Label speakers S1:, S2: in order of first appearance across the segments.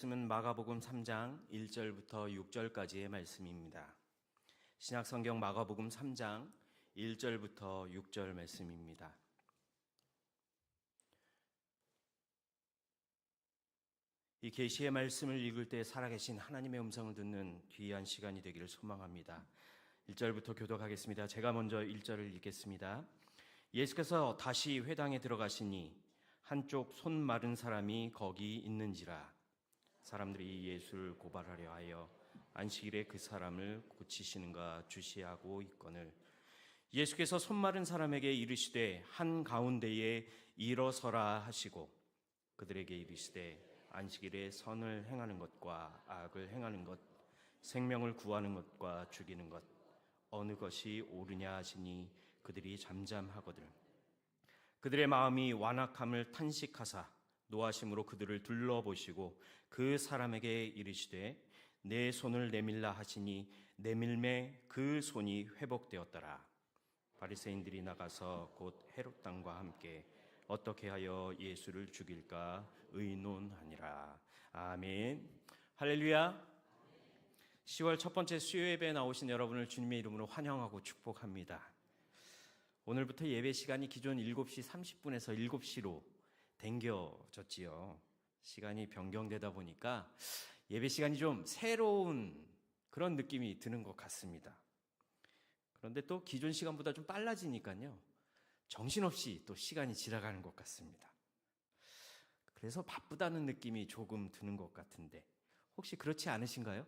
S1: 말씀은 마가복음 3장 1절부터 6절까지의 말씀입니다. 신약성경 마가복음 3장 1절부터 6절 말씀입니다. 이 계시의 말씀을 읽을 때 살아계신 하나님의 음성을 듣는 귀한 시간이 되기를 소망합니다. 1절부터 교독하겠습니다. 제가 먼저 1절을 읽겠습니다. 예수께서 다시 회당에 들어가시니 한쪽 손 마른 사람이 거기 있는지라. 사람들이 예수를 고발하려 하여 안식일에 그 사람을 고치시는가 주시하고 있거늘 예수께서 손 마른 사람에게 이르시되 한가운데에 일어서라 하시고 그들에게 이르시되 안식일에 선을 행하는 것과 악을 행하는 것, 생명을 구하는 것과 죽이는 것 어느 것이 옳으냐 하시니 그들이 잠잠하거늘 그들의 마음이 완악함을 탄식하사 노하심으로 그들을 둘러보시고 그 사람에게 이르시되 내 손을 내밀라 하시니 내밀매 그 손이 회복되었더라. 바리새인들이 나가서 곧 헤롯 당과 함께 어떻게 하여 예수를 죽일까 의논하니라. 아멘. 할렐루야. 10월 첫 번째 수요 예배에 나오신 여러분을 주님의 이름으로 환영하고 축복합니다. 오늘부터 예배 시간이 기존 7시 30분에서 7시로 당겨졌지요. 시간이 변경되다 보니까 예배 시간이 좀 새로운 그런 느낌이 드는 것 같습니다. 그런데 또 기존 시간보다 좀 빨라지니까요. 정신없이 또 시간이 지나가는 것 같습니다. 그래서 바쁘다는 느낌이 조금 드는 것 같은데 혹시 그렇지 않으신가요?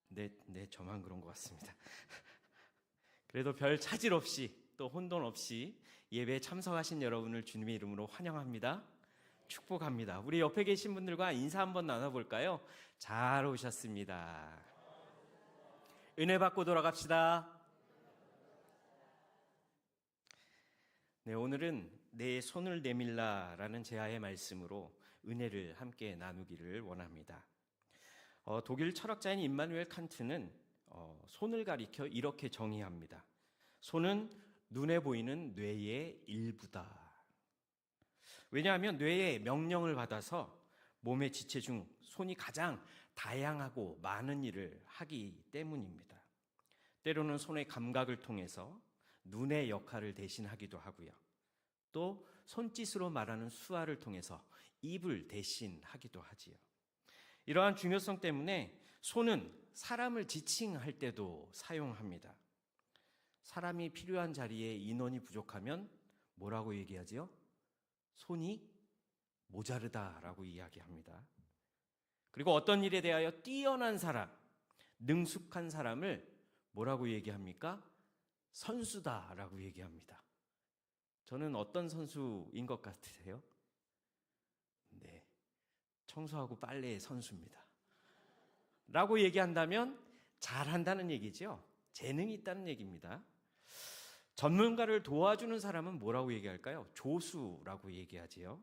S1: 네, 저만 그런 것 같습니다. 그래도 별 차질 없이 또 혼돈 없이 예배에 참석하신 여러분을 주님의 이름으로 환영합니다. 축복합니다. 우리 옆에 계신 분들과 인사 한번 나눠볼까요? 잘 오셨습니다. 은혜 받고 돌아갑시다. 네, 오늘은 내 손을 내밀라라는 제아의 말씀으로 은혜를 함께 나누기를 원합니다. 독일 철학자인 임마누엘 칸트는 손을 가리켜 이렇게 정의합니다. 손은 눈에 보이는 뇌의 일부다. 왜냐하면 뇌의 명령을 받아서 몸의 지체 중 손이 가장 다양하고 많은 일을 하기 때문입니다. 때로는 손의 감각을 통해서 눈의 역할을 대신하기도 하고요. 또 손짓으로 말하는 수화를 통해서 입을 대신하기도 하지요. 이러한 중요성 때문에 손은 사람을 지칭할 때도 사용합니다. 사람이 필요한 자리에 인원이 부족하면 뭐라고 얘기하지요? 손이 모자르다라고 이야기합니다. 그리고 어떤 일에 대하여 뛰어난 사람, 능숙한 사람을 뭐라고 얘기합니까? 선수다라고 얘기합니다. 저는 어떤 선수인 것 같으세요? 네, 청소하고 빨래의 선수입니다. 라고 얘기한다면 잘한다는 얘기죠. 재능이 있다는 얘기입니다. 전문가를 도와주는 사람은 뭐라고 얘기할까요? 조수라고 얘기하지요.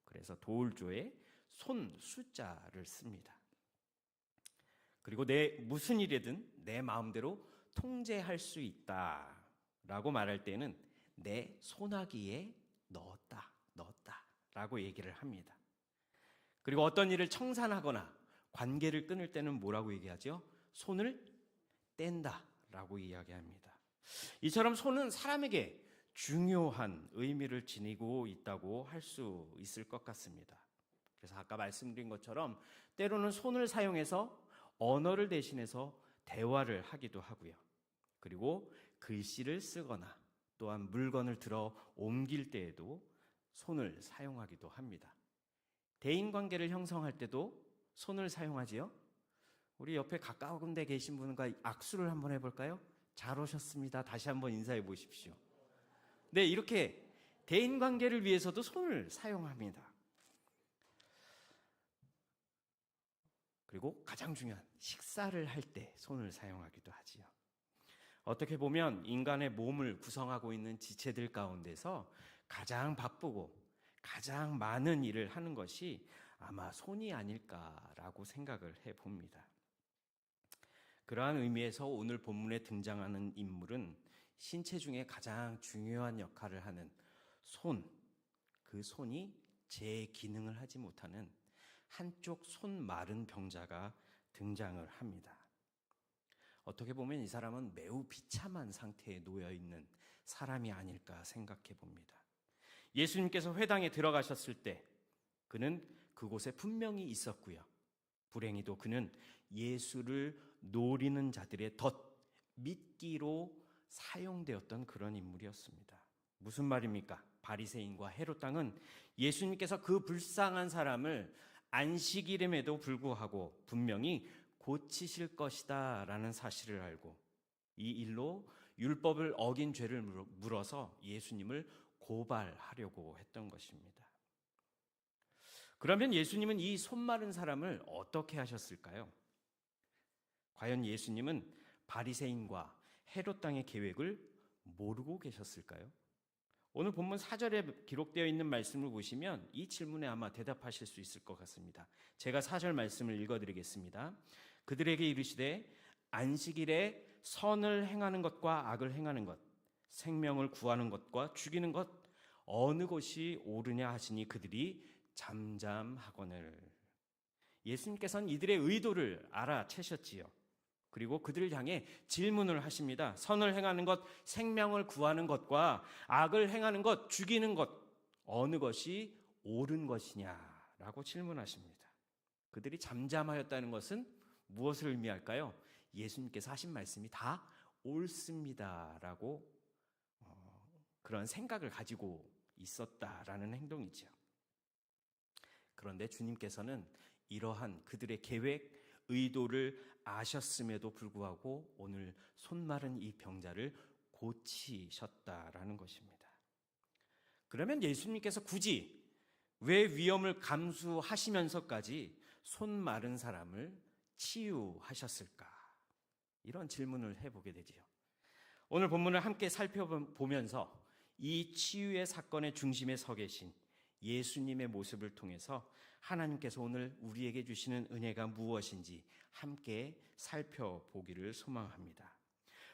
S1: 그래서 도울조에 손 숫자를 씁니다. 그리고 무슨 일이든 내 마음대로 통제할 수 있다라고 말할 때는 내 손아귀에 넣었다라고 얘기를 합니다. 그리고 어떤 일을 청산하거나 관계를 끊을 때는 뭐라고 얘기하죠? 손을 뗀다라고 이야기합니다. 이처럼 손은 사람에게 중요한 의미를 지니고 있다고 할 수 있을 것 같습니다. 그래서 아까 말씀드린 것처럼 때로는 손을 사용해서 언어를 대신해서 대화를 하기도 하고요. 그리고 글씨를 쓰거나 또한 물건을 들어 옮길 때에도 손을 사용하기도 합니다. 대인관계를 형성할 때도 손을 사용하지요. 우리 옆에 가까운 데 계신 분과 악수를 한번 해볼까요? 잘 오셨습니다. 다시 한번 인사해 보십시오. 네, 이렇게 대인관계를 위해서도 손을 사용합니다. 그리고 가장 중요한 식사를 할 때 손을 사용하기도 하지요. 어떻게 보면 인간의 몸을 구성하고 있는 지체들 가운데서 가장 바쁘고 가장 많은 일을 하는 것이 아마 손이 아닐까라고 생각을 해봅니다. 그러한 의미에서 오늘 본문에 등장하는 인물은 신체 중에 가장 중요한 역할을 하는 손, 그 손이 제 기능을 하지 못하는 한쪽 손 마른 병자가 등장을 합니다. 어떻게 보면 이 사람은 매우 비참한 상태에 놓여 있는 사람이 아닐까 생각해 봅니다. 예수님께서 회당에 들어가셨을 때 그는 그곳에 분명히 있었고요. 불행히도 그는 예수를 노리는 자들의 덧미끼로 사용되었던 그런 인물이었습니다. 무슨 말입니까? 바리새인과 헤롯 왕은 예수님께서 그 불쌍한 사람을 안식일임에도 불구하고 분명히 고치실 것이다 라는 사실을 알고 이 일로 율법을 어긴 죄를 물어서 예수님을 고발하려고 했던 것입니다. 그러면 예수님은 이 손 마른 사람을 어떻게 하셨을까요? 과연 예수님은 바리새인과 헤롯 왕의 계획을 모르고 계셨을까요? 오늘 본문 4절에 기록되어 있는 말씀을 보시면 이 질문에 아마 대답하실 수 있을 것 같습니다. 제가 4절 말씀을 읽어드리겠습니다. 그들에게 이르시되 안식일에 선을 행하는 것과 악을 행하는 것, 생명을 구하는 것과 죽이는 것 어느 것이 옳으냐 하시니 그들이 잠잠하거늘. 예수님께서는 이들의 의도를 알아채셨지요. 그리고 그들을 향해 질문을 하십니다. 선을 행하는 것, 생명을 구하는 것과 악을 행하는 것, 죽이는 것 어느 것이 옳은 것이냐라고 질문하십니다. 그들이 잠잠하였다는 것은 무엇을 의미할까요? 예수님께서 하신 말씀이 다 옳습니다라고 그런 생각을 가지고 있었다라는 행동이죠. 그런데 주님께서는 이러한 그들의 계획, 의도를 아셨음에도 불구하고 오늘 손 마른 이 병자를 고치셨다라는 것입니다. 그러면 예수님께서 굳이 왜 위험을 감수하시면서까지 손 마른 사람을 치유하셨을까? 이런 질문을 해보게 되지요. 오늘 본문을 함께 살펴보면서 이 치유의 사건의 중심에 서 계신 예수님의 모습을 통해서 하나님께서 오늘 우리에게 주시는 은혜가 무엇인지 함께 살펴보기를 소망합니다.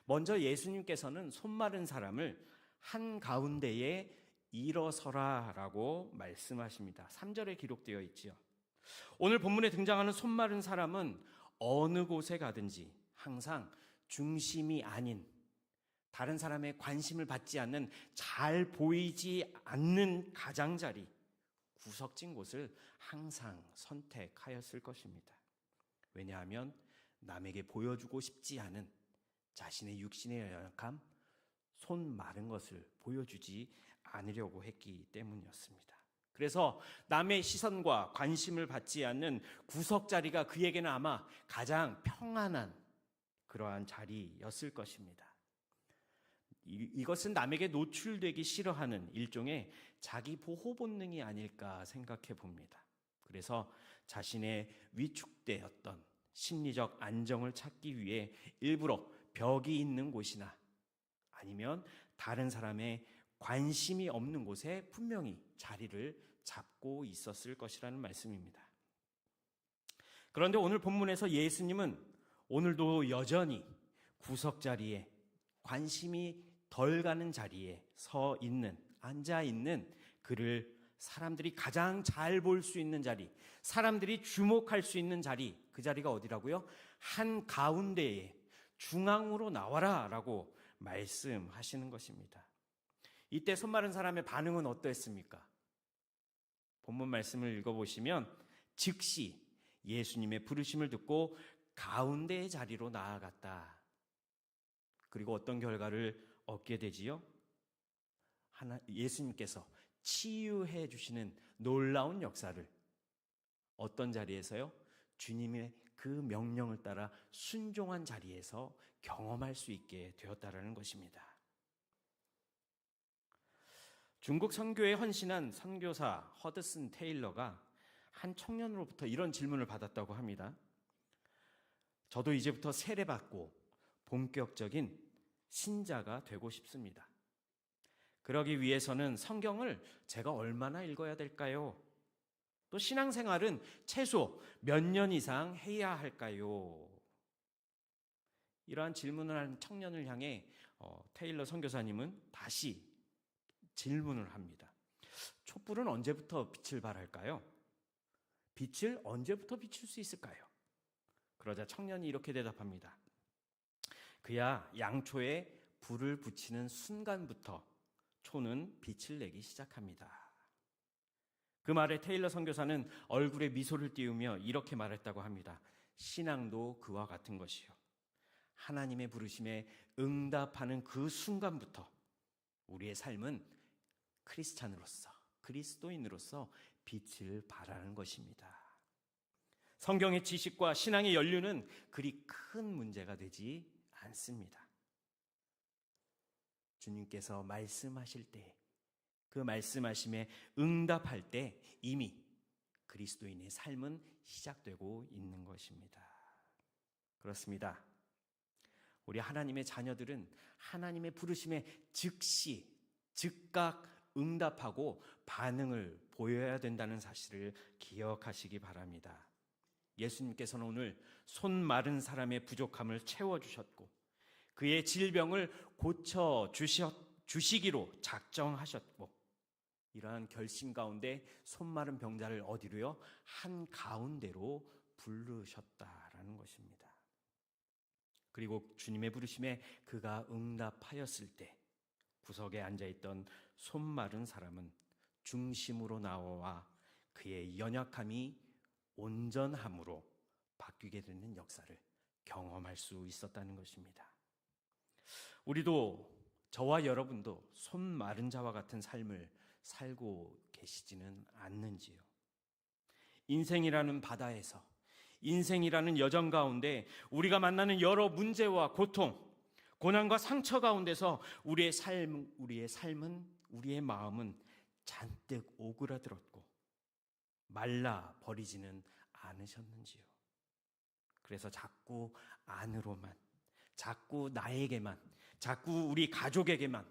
S1: 먼저 예수님께서는 손 마른 사람을 한가운데에 일어서라라고 말씀하십니다. 3절에 기록되어 있지요. 오늘 본문에 등장하는 손 마른 사람은 어느 곳에 가든지 항상 중심이 아닌, 다른 사람의 관심을 받지 않는, 잘 보이지 않는 가장자리, 구석진 곳을 항상 선택하였을 것입니다. 왜냐하면 남에게 보여주고 싶지 않은 자신의 육신의 연약함, 손 마른 것을 보여주지 않으려고 했기 때문이었습니다. 그래서 남의 시선과 관심을 받지 않는 구석자리가 그에게는 아마 가장 평안한 그러한 자리였을 것입니다. 이것은 남에게 노출되기 싫어하는 일종의 자기 보호 본능이 아닐까 생각해 봅니다. 그래서 자신의 위축되었던 심리적 안정을 찾기 위해 일부러 벽이 있는 곳이나 아니면 다른 사람의 관심이 없는 곳에 분명히 자리를 잡고 있었을 것이라는 말씀입니다. 그런데 오늘 본문에서 예수님은 오늘도 여전히 구석자리에, 관심이 덜 가는 자리에 서 있는, 앉아 있는 그를 사람들이 가장 잘 볼 수 있는 자리, 사람들이 주목할 수 있는 자리, 그 자리가 어디라고요? 한가운데에 중앙으로 나와라 라고 말씀하시는 것입니다. 이때 손 마른 사람의 반응은 어떠했습니까? 본문 말씀을 읽어보시면 즉시 예수님의 부르심을 듣고 가운데의 자리로 나아갔다. 그리고 어떤 결과를 얻게 되지요? 예수님께서 치유해 주시는 놀라운 역사를 어떤 자리에서요? 주님의 그 명령을 따라 순종한 자리에서 경험할 수 있게 되었다라는 것입니다. 중국 선교에 헌신한 선교사 허드슨 테일러가 한 청년으로부터 이런 질문을 받았다고 합니다. 저도 이제부터 세례받고 본격적인 신자가 되고 싶습니다. 그러기 위해서는 성경을 제가 얼마나 읽어야 될까요? 또 신앙생활은 최소 몇 년 이상 해야 할까요? 이러한 질문을 한 청년을 향해 테일러 선교사님은 다시 질문을 합니다. 촛불은 언제부터 빛을 발할까요? 빛을 언제부터 비출 수 있을까요? 그러자 청년이 이렇게 대답합니다. 그야 양초에 불을 붙이는 순간부터 초는 빛을 내기 시작합니다. 그 말에 테일러 선교사는 얼굴에 미소를 띄우며 이렇게 말했다고 합니다. 신앙도 그와 같은 것이요. 하나님의 부르심에 응답하는 그 순간부터 우리의 삶은 크리스찬으로서, 그리스도인으로서 빛을 발하는 것입니다. 성경의 지식과 신앙의 연륜은 그리 큰 문제가 되지 않습니다. 주님께서 말씀하실 때, 그 말씀하심에 응답할 때 이미 그리스도인의 삶은 시작되고 있는 것입니다. 그렇습니다. 우리 하나님의 자녀들은 하나님의 부르심에 즉시, 즉각 응답하고 반응을 보여야 된다는 사실을 기억하시기 바랍니다. 예수님께서는 오늘 손 마른 사람의 부족함을 채워주셨고 그의 질병을 고쳐주시기로 작정하셨고 이러한 결심 가운데 손 마른 병자를 어디로요? 한가운데로 부르셨다라는 것입니다. 그리고 주님의 부르심에 그가 응답하였을 때 구석에 앉아있던 손 마른 사람은 중심으로 나와 그의 연약함이 온전함으로 바뀌게 되는 역사를 경험할 수 있었다는 것입니다. 우리도 저와 여러분도 손 마른 자와 같은 삶을 살고 계시지는 않는지요? 인생이라는 바다에서, 인생이라는 여정 가운데 우리가 만나는 여러 문제와 고통, 고난과 상처 가운데서 우리의 삶은, 우리의 마음은 잔뜩 오그라들었고 말라 버리지는 않으셨는지요? 그래서 자꾸 안으로만, 자꾸 나에게만, 자꾸 우리 가족에게만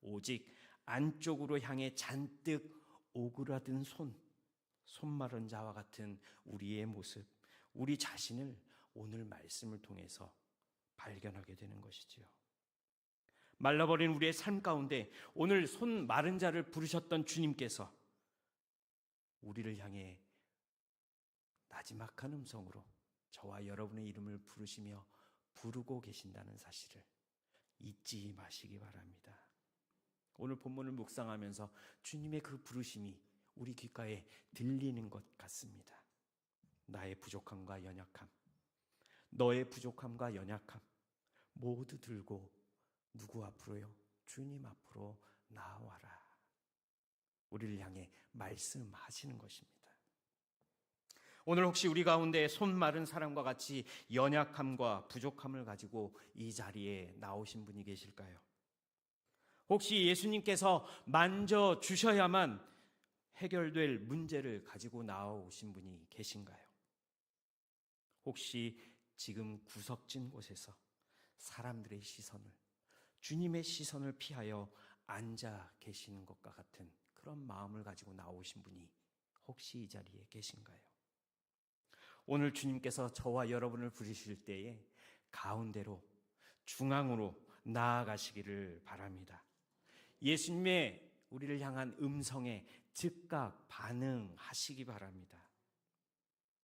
S1: 오직 안쪽으로 향해 잔뜩 오그라든 손 마른 자와 같은 우리의 모습, 우리 자신을 오늘 말씀을 통해서 발견하게 되는 것이지요. 말라버린 우리의 삶 가운데 오늘 손 마른 자를 부르셨던 주님께서 우리를 향해 나지막한 음성으로 저와 여러분의 이름을 부르고 계신다는 사실을 잊지 마시기 바랍니다. 오늘 본문을 묵상하면서 주님의 그 부르심이 우리 귓가에 들리는 것 같습니다. 나의 부족함과 연약함, 너의 부족함과 연약함 모두 들고 누구 앞으로요? 주님 앞으로 나와라. 우리를 향해 말씀하시는 것입니다. 오늘 혹시 우리 가운데 손 마른 사람과 같이 연약함과 부족함을 가지고 이 자리에 나오신 분이 계실까요? 혹시 예수님께서 만져주셔야만 해결될 문제를 가지고 나오신 분이 계신가요? 혹시 지금 구석진 곳에서 사람들의 시선을, 주님의 시선을 피하여 앉아 계시는 것과 같은 그런 마음을 가지고 나오신 분이 혹시 이 자리에 계신가요? 오늘 주님께서 저와 여러분을 부르실 때에 가운데로, 중앙으로 나아가시기를 바랍니다. 예수님의 우리를 향한 음성에 즉각 반응하시기 바랍니다.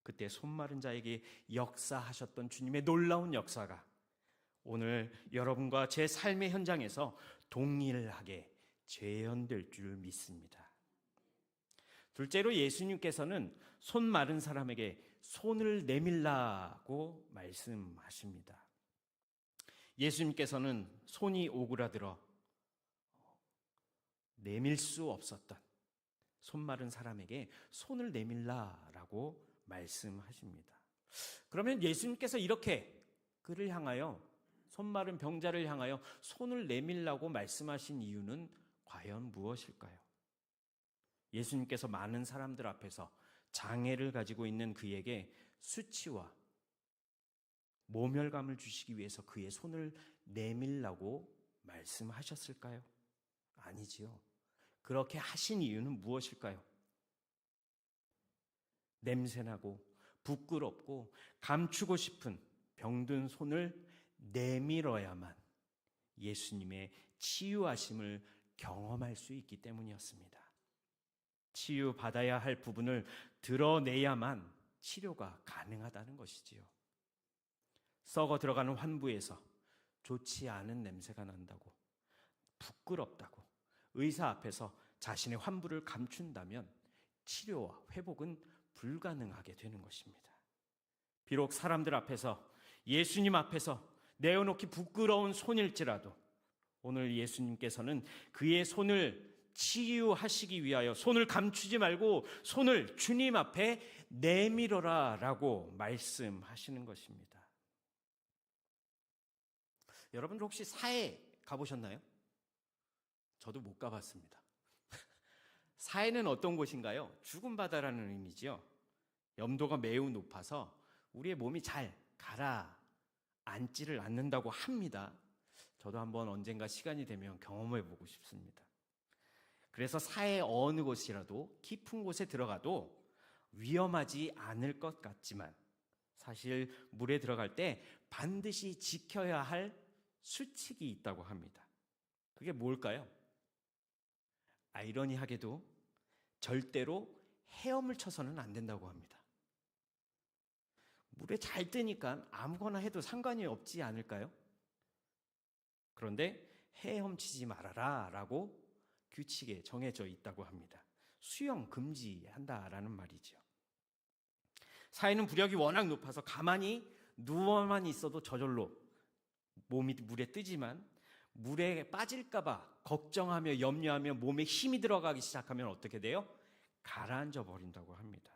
S1: 그때 손 마른 자에게 역사하셨던 주님의 놀라운 역사가 오늘 여러분과 제 삶의 현장에서 동일하게 재현될 줄 믿습니다. 둘째로 예수님께서는 손 마른 사람에게 손을 내밀라고 말씀하십니다. 예수님께서는 손이 오그라들어 내밀 수 없었던 손 마른 사람에게 손을 내밀라라고 말씀하십니다. 그러면 예수님께서 이렇게 그를 향하여, 손 마른 병자를 향하여 손을 내밀라고 말씀하신 이유는 과연 무엇일까요? 예수님께서 많은 사람들 앞에서 장애를 가지고 있는 그에게 수치와 모멸감을 주시기 위해서 그의 손을 내밀라고 말씀하셨을까요? 아니지요. 그렇게 하신 이유는 무엇일까요? 냄새나고 부끄럽고 감추고 싶은 병든 손을 내밀어야만 예수님의 치유하심을 경험할 수 있기 때문이었습니다. 치유받아야 할 부분을 드러내야만 치료가 가능하다는 것이지요. 썩어 들어가는 환부에서 좋지 않은 냄새가 난다고, 부끄럽다고 의사 앞에서 자신의 환부를 감춘다면 치료와 회복은 불가능하게 되는 것입니다. 비록 사람들 앞에서, 예수님 앞에서 내어놓기 부끄러운 손일지라도 오늘 예수님께서는 그의 손을 치유하시기 위하여 손을 감추지 말고 손을 주님 앞에 내밀어라 라고 말씀하시는 것입니다. 여러분들 혹시 사해 가보셨나요? 저도 못 가봤습니다. 사해는 어떤 곳인가요? 죽은 바다라는 의미지요. 염도가 매우 높아서 우리의 몸이 잘 가라앉지를 않는다고 합니다. 저도 한번 언젠가 시간이 되면 경험해 보고 싶습니다. 그래서 사해 어느 곳이라도 깊은 곳에 들어가도 위험하지 않을 것 같지만 사실 물에 들어갈 때 반드시 지켜야 할 수칙이 있다고 합니다. 그게 뭘까요? 아이러니하게도 절대로 헤엄을 쳐서는 안 된다고 합니다. 물에 잘 뜨니까 아무거나 해도 상관이 없지 않을까요? 그런데 헤엄치지 말아라 라고 규칙에 정해져 있다고 합니다. 수영 금지한다라는 말이죠. 사해는 부력이 워낙 높아서 가만히 누워만 있어도 저절로 몸이 물에 뜨지만 물에 빠질까봐 걱정하며 염려하며 몸에 힘이 들어가기 시작하면 어떻게 돼요? 가라앉아 버린다고 합니다.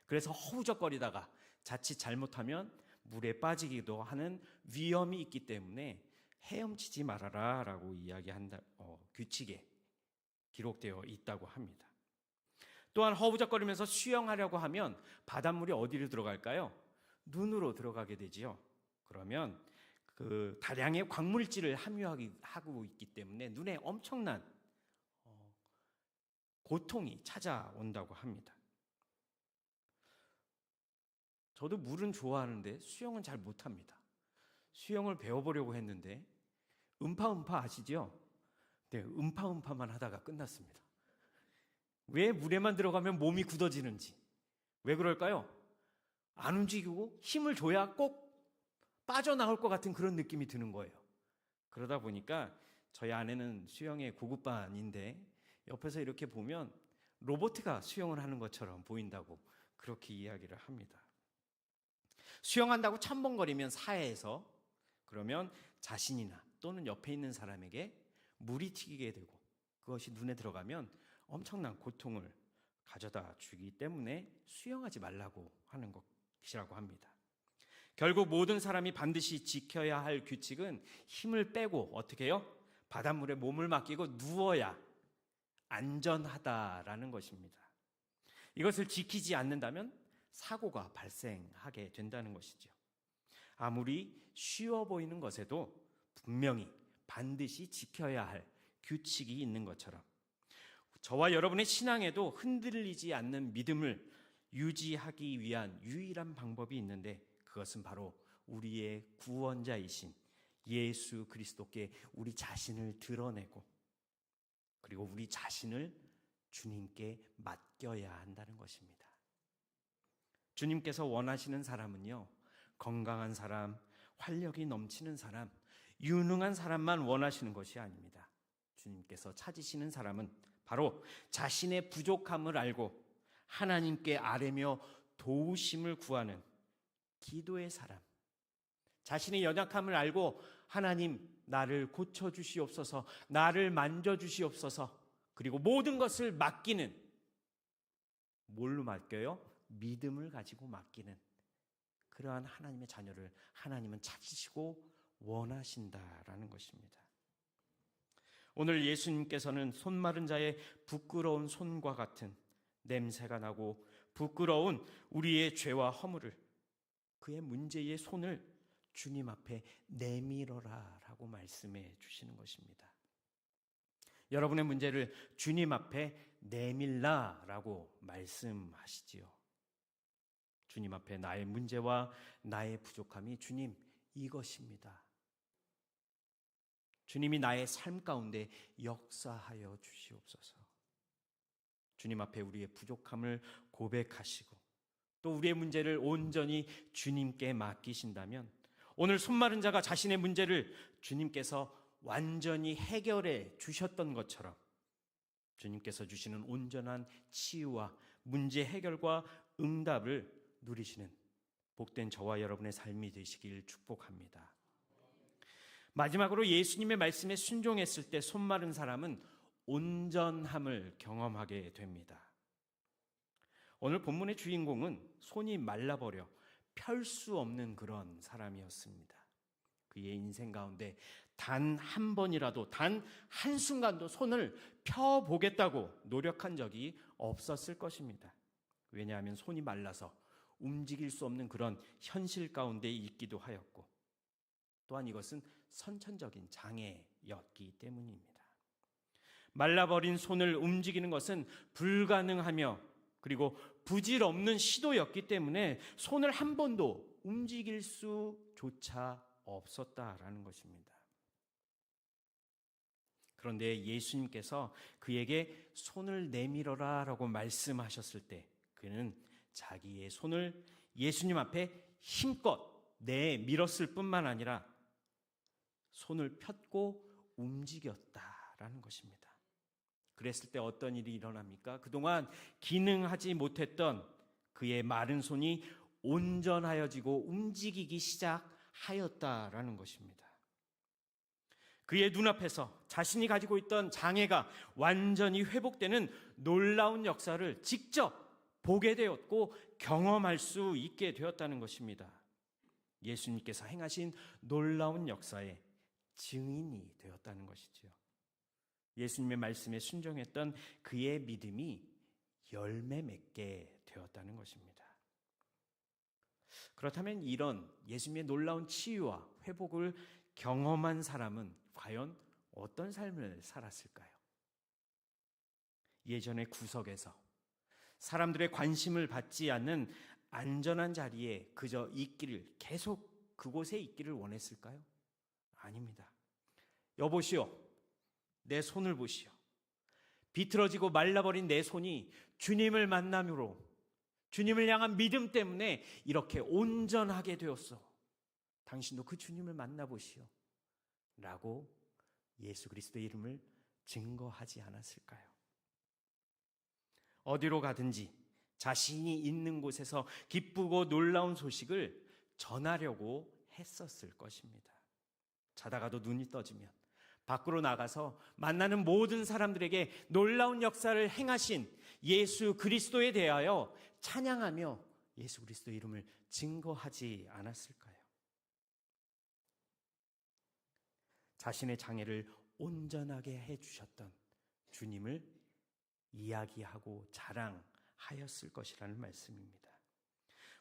S1: 그래서 허우적거리다가 자칫 잘못하면 물에 빠지기도 하는 위험이 있기 때문에 헤엄치지 말아라 라고 이야기한다, 규칙에 기록되어 있다고 합니다. 또한 허우적거리면서 수영하려고 하면 바닷물이 어디로 들어갈까요? 눈으로 들어가게 되지요. 그러면 그 다량의 광물질을 함유하고 있기 때문에 눈에 엄청난 고통이 찾아온다고 합니다. 저도 물은 좋아하는데 수영은 잘 못합니다. 수영을 배워보려고 했는데 음파음파 아시죠? 네, 음파음파만 하다가 끝났습니다. 왜 물에만 들어가면 몸이 굳어지는지, 왜 그럴까요? 안 움직이고 힘을 줘야 꼭 빠져나올 것 같은 그런 느낌이 드는 거예요. 그러다 보니까 저희 아내는 수영의 고급반인데 옆에서 이렇게 보면 로봇가 수영을 하는 것처럼 보인다고 그렇게 이야기를 합니다. 수영한다고 첨벙거리면 사해에서 그러면 자신이나 또는 옆에 있는 사람에게 물이 튀기게 되고 그것이 눈에 들어가면 엄청난 고통을 가져다 주기 때문에 수영하지 말라고 하는 것이라고 합니다. 결국 모든 사람이 반드시 지켜야 할 규칙은 힘을 빼고 어떻게 해요? 바닷물에 몸을 맡기고 누워야 안전하다라는 것입니다. 이것을 지키지 않는다면 사고가 발생하게 된다는 것이죠. 아무리 쉬워 보이는 것에도 분명히 반드시 지켜야 할 규칙이 있는 것처럼 저와 여러분의 신앙에도 흔들리지 않는 믿음을 유지하기 위한 유일한 방법이 있는데 그것은 바로 우리의 구원자이신 예수 그리스도께 우리 자신을 드러내고 그리고 우리 자신을 주님께 맡겨야 한다는 것입니다. 주님께서 원하시는 사람은요, 건강한 사람, 활력이 넘치는 사람, 유능한 사람만 원하시는 것이 아닙니다. 주님께서 찾으시는 사람은 바로 자신의 부족함을 알고 하나님께 아뢰며 도우심을 구하는 기도의 사람, 자신의 연약함을 알고 하나님 나를 고쳐주시옵소서, 나를 만져주시옵소서, 그리고 모든 것을 맡기는, 뭘로 맡겨요? 믿음을 가지고 맡기는 그러한 하나님의 자녀를 하나님은 찾으시고 원하신다라는 것입니다. 오늘 예수님께서는 손 마른 자의 부끄러운 손과 같은 냄새가 나고 부끄러운 우리의 죄와 허물을, 그의 문제의 손을 주님 앞에 내밀어라 라고 말씀해 주시는 것입니다. 여러분의 문제를 주님 앞에 내밀라 라고 말씀하시지요. 주님 앞에 나의 문제와 나의 부족함이 주님 이것입니다. 주님이 나의 삶 가운데 역사하여 주시옵소서. 주님 앞에 우리의 부족함을 고백하시고 또 우리의 문제를 온전히 주님께 맡기신다면 오늘 손마른 자가 자신의 문제를 주님께서 완전히 해결해 주셨던 것처럼 주님께서 주시는 온전한 치유와 문제 해결과 응답을 누리시는 복된 저와 여러분의 삶이 되시길 축복합니다. 마지막으로 예수님의 말씀에 순종했을 때 손마른 사람은 온전함을 경험하게 됩니다. 오늘 본문의 주인공은 손이 말라버려 펼 수 없는 그런 사람이었습니다. 그의 인생 가운데 단 한 번이라도, 단 한순간도 손을 펴보겠다고 노력한 적이 없었을 것입니다. 왜냐하면 손이 말라서 움직일 수 없는 그런 현실 가운데 있기도 하였고, 또한 이것은 선천적인 장애였기 때문입니다. 말라버린 손을 움직이는 것은 불가능하며 그리고 부질없는 시도였기 때문에 손을 한 번도 움직일 수조차 없었다라는 것입니다. 그런데 예수님께서 그에게 손을 내밀어라 라고 말씀하셨을 때 그는 자기의 손을 예수님 앞에 힘껏 내밀었을 뿐만 아니라 손을 폈고 움직였다라는 것입니다. 그랬을 때 어떤 일이 일어납니까? 그동안 기능하지 못했던 그의 마른 손이 온전하여지고 움직이기 시작하였다라는 것입니다. 그의 눈앞에서 자신이 가지고 있던 장애가 완전히 회복되는 놀라운 역사를 직접 보게 되었고 경험할 수 있게 되었다는 것입니다. 예수님께서 행하신 놀라운 역사의 증인이 되었다는 것이죠. 예수님의 말씀에 순종했던 그의 믿음이 열매 맺게 되었다는 것입니다. 그렇다면 이런 예수님의 놀라운 치유와 회복을 경험한 사람은 과연 어떤 삶을 살았을까요? 예전의 구석에서 사람들의 관심을 받지 않는 안전한 자리에 그저 있기를, 계속 그곳에 있기를 원했을까요? 아닙니다. 여보시오, 내 손을 보시오. 비틀어지고 말라버린 내 손이 주님을 만남으로, 주님을 향한 믿음 때문에 이렇게 온전하게 되었어. 당신도 그 주님을 만나보시오 라고 예수 그리스도의 이름을 증거하지 않았을까요? 어디로 가든지 자신이 있는 곳에서 기쁘고 놀라운 소식을 전하려고 했었을 것입니다. 자다가도 눈이 떠지면 밖으로 나가서 만나는 모든 사람들에게 놀라운 역사를 행하신 예수 그리스도에 대하여 찬양하며 예수 그리스도의 이름을 증거하지 않았을까요? 자신의 장애를 온전하게 해주셨던 주님을 이야기하고 자랑하였을 것이라는 말씀입니다.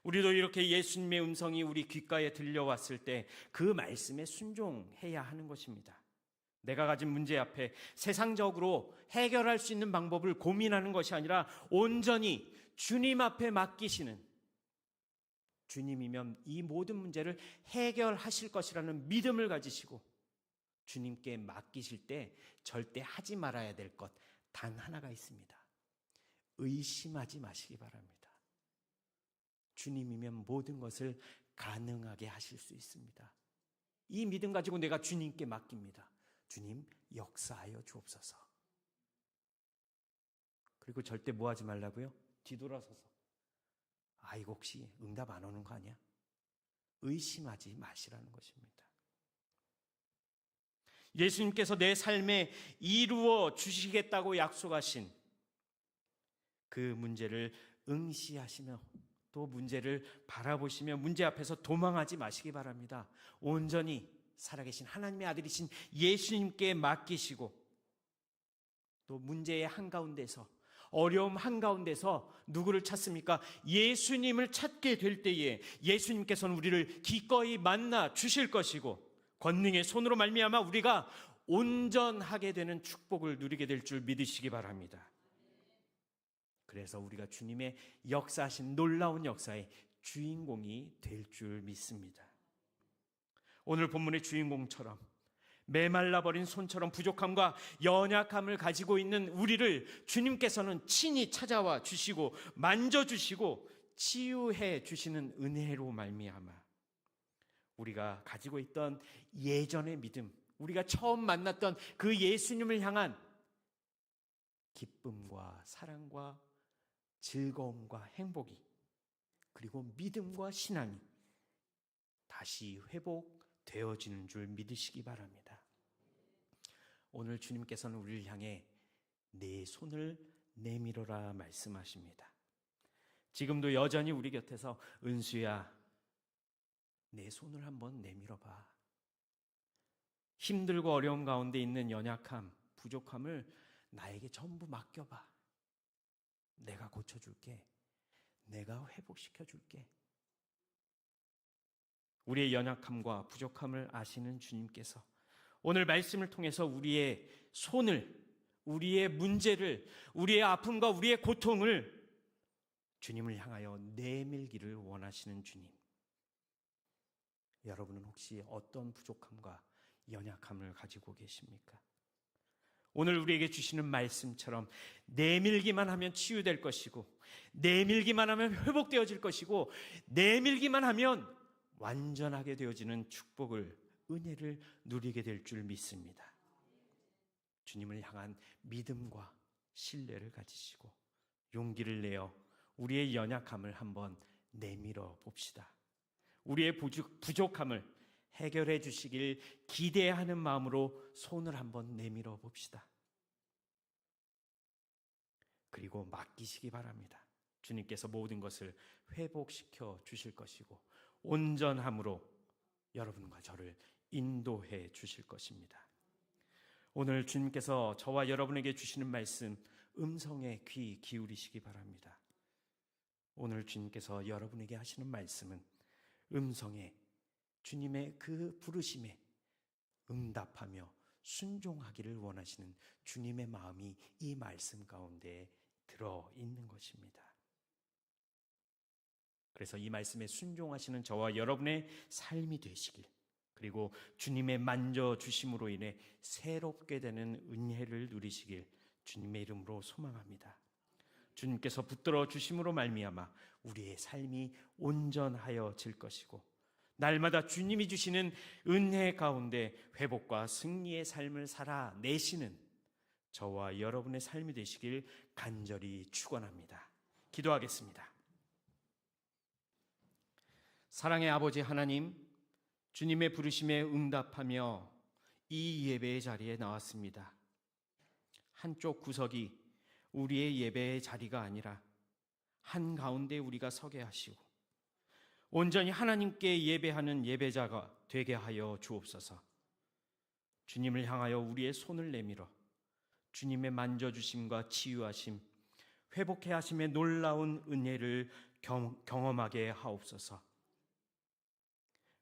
S1: 우리도 이렇게 예수님의 음성이 우리 귓가에 들려왔을 때 그 말씀에 순종해야 하는 것입니다. 내가 가진 문제 앞에 세상적으로 해결할 수 있는 방법을 고민하는 것이 아니라 온전히 주님 앞에 맡기시는, 주님이면 이 모든 문제를 해결하실 것이라는 믿음을 가지시고 주님께 맡기실 때 절대 하지 말아야 될 것 단 하나가 있습니다. 의심하지 마시기 바랍니다. 주님이면 모든 것을 가능하게 하실 수 있습니다. 이 믿음 가지고 내가 주님께 맡깁니다. 주님, 역사하여 주옵소서. 그리고 절대 뭐 하지 말라고요? 뒤돌아서서 이거 혹시 응답 안 오는 거 아니야? 의심하지 마시라는 것입니다. 예수님께서 내 삶에 이루어 주시겠다고 약속하신 그 문제를 응시하시며 또 문제를 바라보시며 문제 앞에서 도망하지 마시기 바랍니다. 온전히 살아계신 하나님의 아들이신 예수님께 맡기시고 또 문제의 한가운데서, 어려움 한가운데서 누구를 찾습니까? 예수님을 찾게 될 때에 예수님께서는 우리를 기꺼이 만나 주실 것이고 권능의 손으로 말미암아 우리가 온전하게 되는 축복을 누리게 될 줄 믿으시기 바랍니다. 그래서 우리가 주님의 역사하신 놀라운 역사의 주인공이 될 줄 믿습니다. 오늘 본문의 주인공처럼 메말라버린 손처럼 부족함과 연약함을 가지고 있는 우리를 주님께서는 친히 찾아와 주시고 만져주시고 치유해 주시는 은혜로 말미암아 우리가 가지고 있던 예전의 믿음, 우리가 처음 만났던 그 예수님을 향한 기쁨과 사랑과 즐거움과 행복이, 그리고 믿음과 신앙이 다시 회복되어지는 줄 믿으시기 바랍니다. 오늘 주님께서는 우리를 향해 내 손을 내밀어라 말씀하십니다. 지금도 여전히 우리 곁에서 은수야, 내 손을 한번 내밀어봐. 힘들고 어려움 가운데 있는 연약함, 부족함을 나에게 전부 맡겨봐. 내가 고쳐줄게. 내가 회복시켜줄게. 우리의 연약함과 부족함을 아시는 주님께서 오늘 말씀을 통해서 우리의 손을, 우리의 문제를, 우리의 아픔과 우리의 고통을 주님을 향하여 내밀기를 원하시는 주님. 여러분은 혹시 어떤 부족함과 연약함을 가지고 계십니까? 오늘 우리에게 주시는 말씀처럼 내밀기만 하면 치유될 것이고, 내밀기만 하면 회복되어질 것이고, 내밀기만 하면 완전하게 되어지는 축복을, 은혜를 누리게 될 줄 믿습니다. 주님을 향한 믿음과 신뢰를 가지시고 용기를 내어 우리의 연약함을 한번 내밀어 봅시다. 우리의 부족함을 해결해 주시길 기대하는 마음으로 손을 한번 내밀어 봅시다. 그리고 맡기시기 바랍니다. 주님께서 모든 것을 회복시켜 주실 것이고 온전함으로 여러분과 저를 인도해 주실 것입니다. 오늘 주님께서 저와 여러분에게 주시는 말씀, 음성에 귀 기울이시기 바랍니다. 오늘 주님께서 여러분에게 하시는 말씀은 음성에, 주님의 그 부르심에 응답하며 순종하기를 원하시는 주님의 마음이 이 말씀 가운데 들어있는 것입니다. 그래서 이 말씀에 순종하시는 저와 여러분의 삶이 되시길, 그리고 주님의 만져주심으로 인해 새롭게 되는 은혜를 누리시길 주님의 이름으로 소망합니다. 주님께서 붙들어 주심으로 말미암아 우리의 삶이 온전하여질 것이고, 날마다 주님이 주시는 은혜 가운데 회복과 승리의 삶을 살아내시는 저와 여러분의 삶이 되시길 간절히 축원합니다. 기도하겠습니다. 사랑의 아버지 하나님, 주님의 부르심에 응답하며 이 예배의 자리에 나왔습니다. 한쪽 구석이 우리의 예배의 자리가 아니라 한가운데 우리가 서게 하시고 온전히 하나님께 예배하는 예배자가 되게 하여 주옵소서. 주님을 향하여 우리의 손을 내밀어 주님의 만져주심과 치유하심, 회복해 하심의 놀라운 은혜를 경험하게 하옵소서.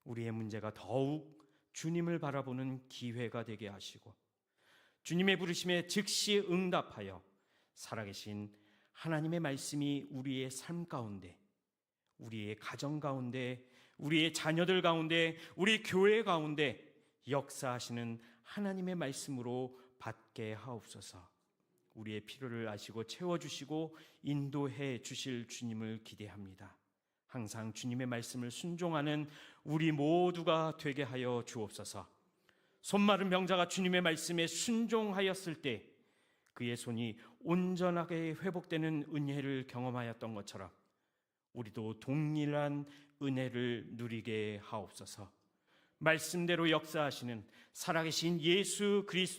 S1: 우리의 문제가 더욱 주님을 바라보는 기회가 되게 하시고 주님의 부르심에 즉시 응답하여 살아계신 하나님의 말씀이 우리의 삶 가운데, 우리의 가정 가운데, 우리의 자녀들 가운데, 우리 교회 가운데 역사하시는 하나님의 말씀으로 받게 하옵소서. 우리의 필요를 아시고 채워주시고 인도해 주실 주님을 기대합니다. 항상 주님의 말씀을 순종하는 우리 모두가 되게 하여 주옵소서. 손마른 병자가 주님의 말씀에 순종하였을 때 그의 손이 온전하게 회복되는 은혜를 경험하였던 것처럼 우리도 동일한 은혜를 누리게 하옵소서. 말씀대로 역사하시는 살아계신 예수 그리스도